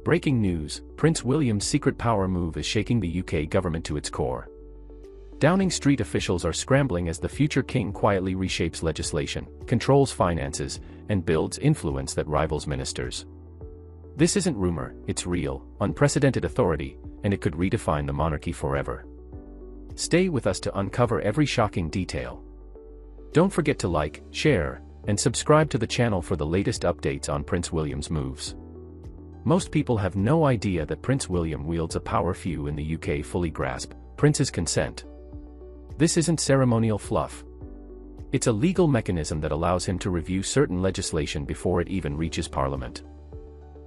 Breaking news: Prince William's secret power move is shaking the UK government to its core. Downing Street officials are scrambling as the future king quietly reshapes legislation, controls finances, and builds influence that rivals ministers. This isn't rumor, it's real, unprecedented authority, and it could redefine the monarchy forever. Stay with us to uncover every shocking detail. Don't forget to like, share, and subscribe to the channel for the latest updates on Prince William's moves. Most people have no idea that Prince William wields a power few in the UK fully grasp: Prince's consent. This isn't ceremonial fluff. It's a legal mechanism that allows him to review certain legislation before it even reaches Parliament.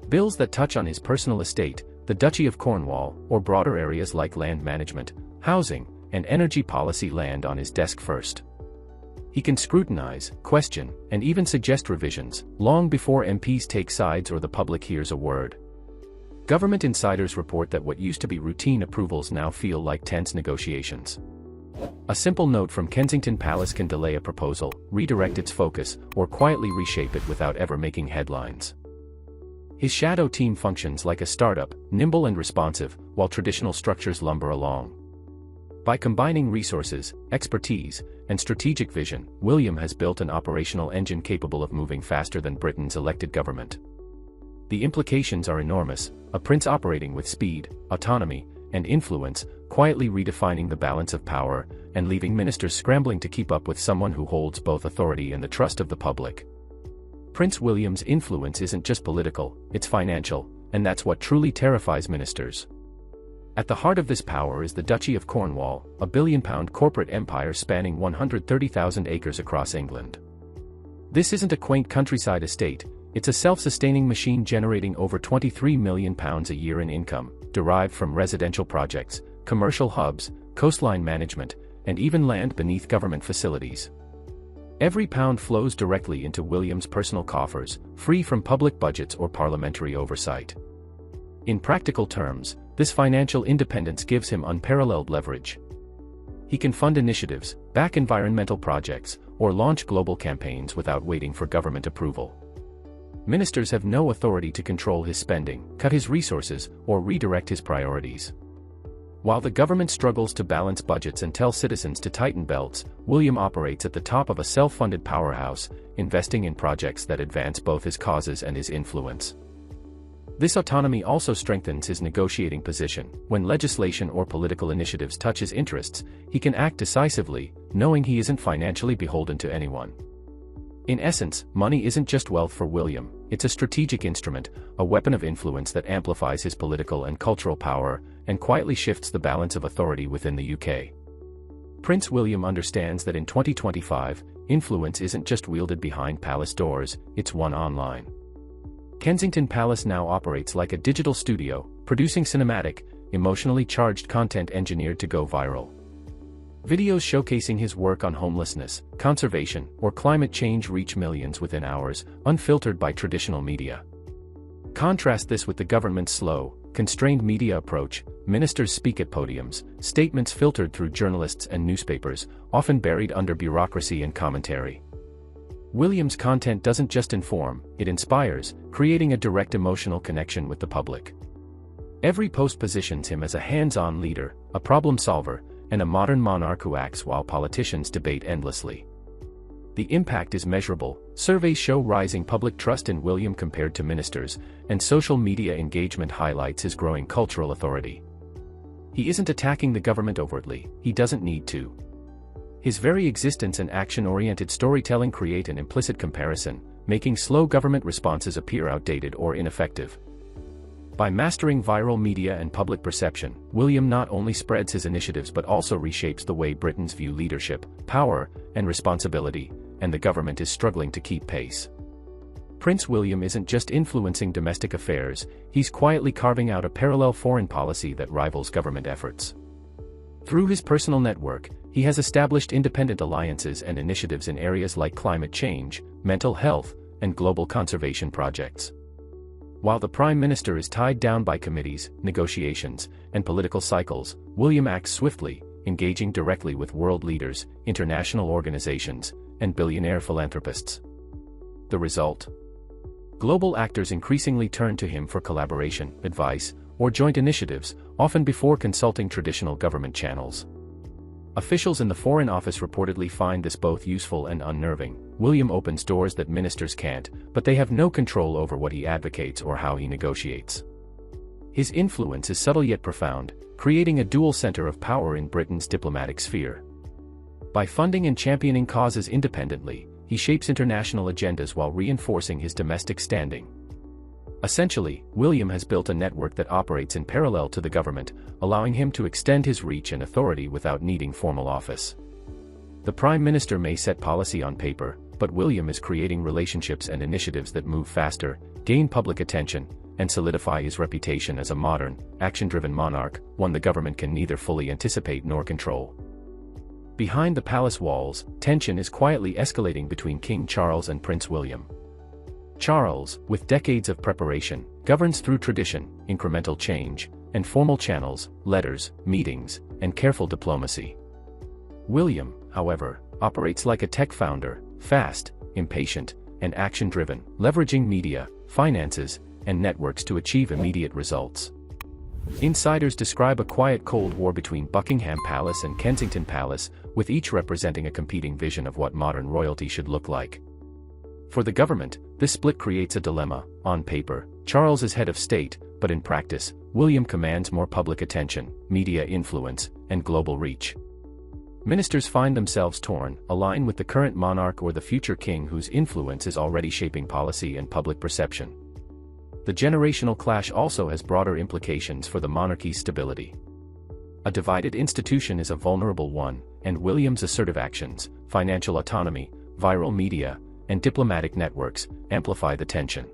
Bills that touch on his personal estate, the Duchy of Cornwall, or broader areas like land management, housing, and energy policy land on his desk first. He can scrutinize, question, and even suggest revisions, long before MPs take sides or the public hears a word. Government insiders report that what used to be routine approvals now feel like tense negotiations. A simple note from Kensington Palace can delay a proposal, redirect its focus, or quietly reshape it without ever making headlines. His shadow team functions like a startup, nimble and responsive, while traditional structures lumber along. By combining resources, expertise, and strategic vision, William has built an operational engine capable of moving faster than Britain's elected government. The implications are enormous: a prince operating with speed, autonomy, and influence, quietly redefining the balance of power, and leaving ministers scrambling to keep up with someone who holds both authority and the trust of the public. Prince William's influence isn't just political, it's financial, and that's what truly terrifies ministers. At the heart of this power is the Duchy of Cornwall, a £1 billion corporate empire spanning 130,000 acres across England. This isn't a quaint countryside estate, it's a self-sustaining machine generating over £23 million a year in income, derived from residential projects, commercial hubs, coastline management, and even land beneath government facilities. Every pound flows directly into William's personal coffers, free from public budgets or parliamentary oversight. In practical terms, this financial independence gives him unparalleled leverage. He can fund initiatives, back environmental projects, or launch global campaigns without waiting for government approval. Ministers have no authority to control his spending, cut his resources, or redirect his priorities. While the government struggles to balance budgets and tell citizens to tighten belts, William operates at the top of a self-funded powerhouse, investing in projects that advance both his causes and his influence. This autonomy also strengthens his negotiating position. When legislation or political initiatives touch his interests, he can act decisively, knowing he isn't financially beholden to anyone. In essence, money isn't just wealth for William, it's a strategic instrument, a weapon of influence that amplifies his political and cultural power, and quietly shifts the balance of authority within the UK. Prince William understands that in 2025, influence isn't just wielded behind palace doors, it's won online. Kensington Palace now operates like a digital studio, producing cinematic, emotionally charged content engineered to go viral. Videos showcasing his work on homelessness, conservation, or climate change reach millions within hours, unfiltered by traditional media. Contrast this with the government's slow, constrained media approach. Ministers speak at podiums, statements filtered through journalists and newspapers, often buried under bureaucracy and commentary. William's content doesn't just inform, it inspires, creating a direct emotional connection with the public. Every post positions him as a hands-on leader, a problem solver, and a modern monarch who acts while politicians debate endlessly. The impact is measurable. Surveys show rising public trust in William compared to ministers, and social media engagement highlights his growing cultural authority. He isn't attacking the government overtly, he doesn't need to. His very existence and action-oriented storytelling create an implicit comparison, making slow government responses appear outdated or ineffective. By mastering viral media and public perception, William not only spreads his initiatives but also reshapes the way Britons view leadership, power, and responsibility, and the government is struggling to keep pace. Prince William isn't just influencing domestic affairs, he's quietly carving out a parallel foreign policy that rivals government efforts. Through his personal network, he has established independent alliances and initiatives in areas like climate change, mental health, and global conservation projects. While the Prime Minister is tied down by committees, negotiations, and political cycles, William acts swiftly, engaging directly with world leaders, international organizations, and billionaire philanthropists. The result? Global actors increasingly turn to him for collaboration, advice, or joint initiatives, often before consulting traditional government channels. Officials in the Foreign Office reportedly find this both useful and unnerving. William opens doors that ministers can't, but they have no control over what he advocates or how he negotiates. His influence is subtle yet profound, creating a dual center of power in Britain's diplomatic sphere. By funding and championing causes independently, he shapes international agendas while reinforcing his domestic standing. Essentially, William has built a network that operates in parallel to the government, allowing him to extend his reach and authority without needing formal office. The Prime Minister may set policy on paper, but William is creating relationships and initiatives that move faster, gain public attention, and solidify his reputation as a modern, action-driven monarch, one the government can neither fully anticipate nor control. Behind the palace walls, tension is quietly escalating between King Charles and Prince William. Charles, with decades of preparation, governs through tradition, incremental change, and formal channels, letters, meetings, and careful diplomacy. William, however, operates like a tech founder, fast, impatient, and action-driven, leveraging media, finances, and networks to achieve immediate results. Insiders describe a quiet Cold War between Buckingham Palace and Kensington Palace, with each representing a competing vision of what modern royalty should look like. For the government, this split creates a dilemma. On paper, Charles is head of state, but in practice, William commands more public attention, media influence, and global reach. Ministers find themselves torn, align with the current monarch or the future king whose influence is already shaping policy and public perception. The generational clash also has broader implications for the monarchy's stability. A divided institution is a vulnerable one, and William's assertive actions, financial autonomy, viral media, and diplomatic networks amplify the tension.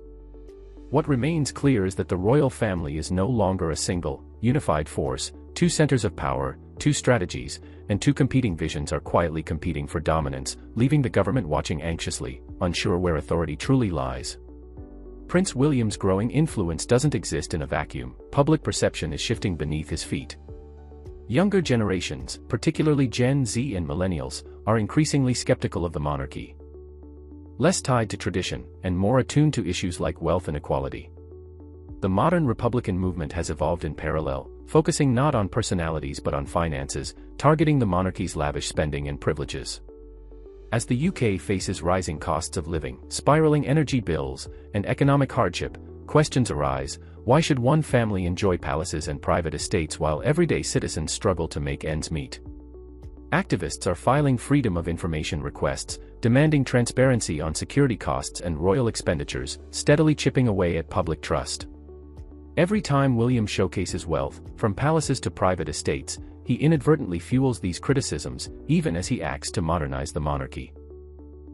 What remains clear is that the royal family is no longer a single, unified force. Two centers of power, two strategies, and two competing visions are quietly competing for dominance, leaving the government watching anxiously, unsure where authority truly lies. Prince William's growing influence doesn't exist in a vacuum. Public perception is shifting beneath his feet. Younger generations, particularly Gen Z and millennials, are increasingly skeptical of the monarchy. Less tied to tradition, and more attuned to issues like wealth inequality. The modern Republican movement has evolved in parallel, focusing not on personalities but on finances, targeting the monarchy's lavish spending and privileges. As the UK faces rising costs of living, spiraling energy bills, and economic hardship, questions arise: why should one family enjoy palaces and private estates while everyday citizens struggle to make ends meet? Activists are filing freedom of information requests, demanding transparency on security costs and royal expenditures, steadily chipping away at public trust. Every time William showcases wealth, from palaces to private estates, he inadvertently fuels these criticisms, even as he acts to modernize the monarchy.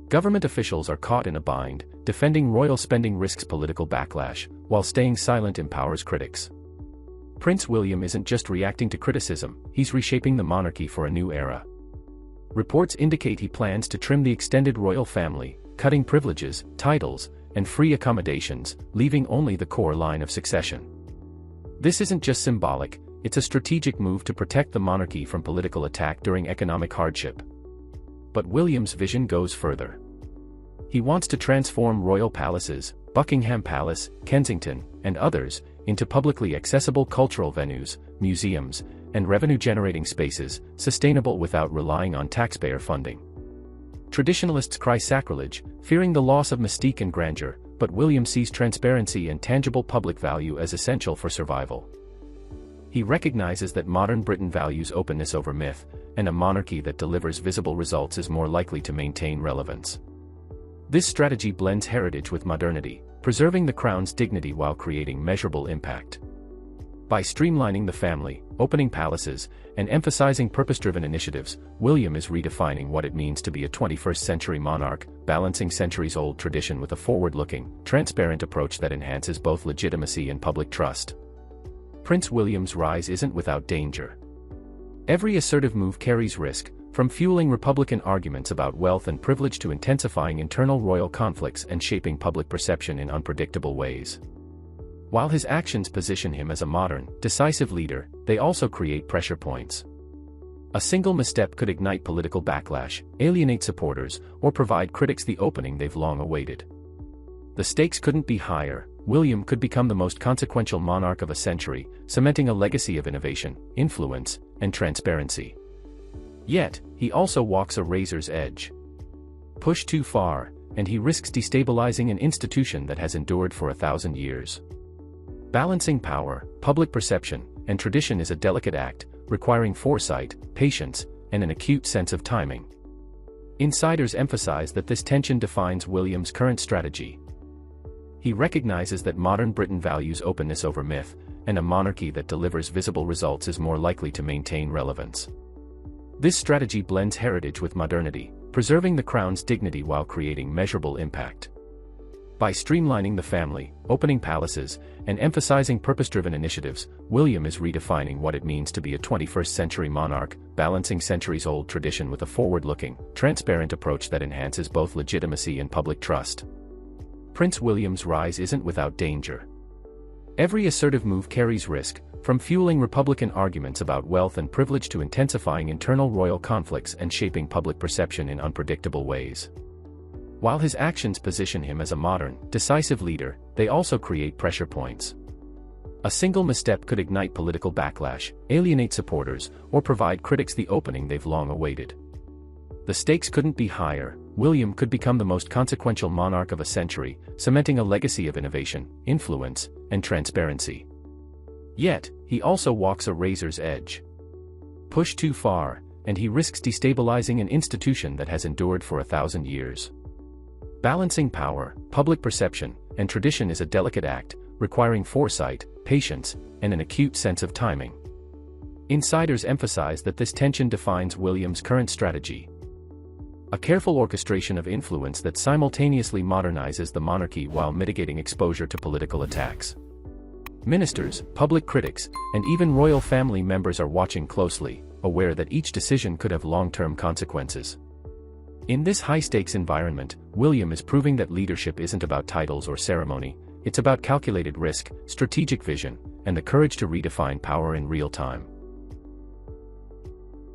Government officials are caught in a bind. Defending royal spending risks political backlash, while staying silent empowers critics. Prince William isn't just reacting to criticism, he's reshaping the monarchy for a new era. Reports indicate he plans to trim the extended royal family, cutting privileges, titles, and free accommodations, leaving only the core line of succession. This isn't just symbolic, it's a strategic move to protect the monarchy from political attack during economic hardship. But William's vision goes further. He wants to transform royal palaces, Buckingham Palace, Kensington, and others, into publicly accessible cultural venues, museums, and revenue-generating spaces, sustainable without relying on taxpayer funding. Traditionalists cry sacrilege, fearing the loss of mystique and grandeur, but William sees transparency and tangible public value as essential for survival. He recognizes that modern Britain values openness over myth, and a monarchy that delivers visible results is more likely to maintain relevance. This strategy blends heritage with modernity, preserving the crown's dignity while creating measurable impact. By streamlining the family, opening palaces, and emphasizing purpose-driven initiatives, William is redefining what it means to be a 21st-century monarch, balancing centuries-old tradition with a forward-looking, transparent approach that enhances both legitimacy and public trust. Prince William's rise isn't without danger. Every assertive move carries risk, from fueling Republican arguments about wealth and privilege to intensifying internal royal conflicts and shaping public perception in unpredictable ways. While his actions position him as a modern, decisive leader, they also create pressure points. A single misstep could ignite political backlash, alienate supporters, or provide critics the opening they've long awaited. The stakes couldn't be higher. William could become the most consequential monarch of a century, cementing a legacy of innovation, influence, and transparency. Yet, he also walks a razor's edge. Push too far, and he risks destabilizing an institution that has endured for 1,000 years. Balancing power, public perception, and tradition is a delicate act, requiring foresight, patience, and an acute sense of timing. Insiders emphasize that this tension defines William's current strategy. He recognizes that modern Britain values openness over myth, and a monarchy that delivers visible results is more likely to maintain relevance. This strategy blends heritage with modernity, preserving the crown's dignity while creating measurable impact. By streamlining the family, opening palaces, and emphasizing purpose-driven initiatives, William is redefining what it means to be a 21st-century monarch, balancing centuries-old tradition with a forward-looking, transparent approach that enhances both legitimacy and public trust. Prince William's rise isn't without danger. Every assertive move carries risk, from fueling Republican arguments about wealth and privilege to intensifying internal royal conflicts and shaping public perception in unpredictable ways. While his actions position him as a modern, decisive leader, they also create pressure points. A single misstep could ignite political backlash, alienate supporters, or provide critics the opening they've long awaited. The stakes couldn't be higher. William could become the most consequential monarch of a century, cementing a legacy of innovation, influence, and transparency. Yet, he also walks a razor's edge. Push too far, and he risks destabilizing an institution that has endured for 1,000 years. Balancing power, public perception, and tradition is a delicate act, requiring foresight, patience, and an acute sense of timing. Insiders emphasize that this tension defines William's current strategy. A careful orchestration of influence that simultaneously modernizes the monarchy while mitigating exposure to political attacks. Ministers, public critics, and even royal family members are watching closely, aware that each decision could have long-term consequences. In this high-stakes environment, William is proving that leadership isn't about titles or ceremony, it's about calculated risk, strategic vision, and the courage to redefine power in real time.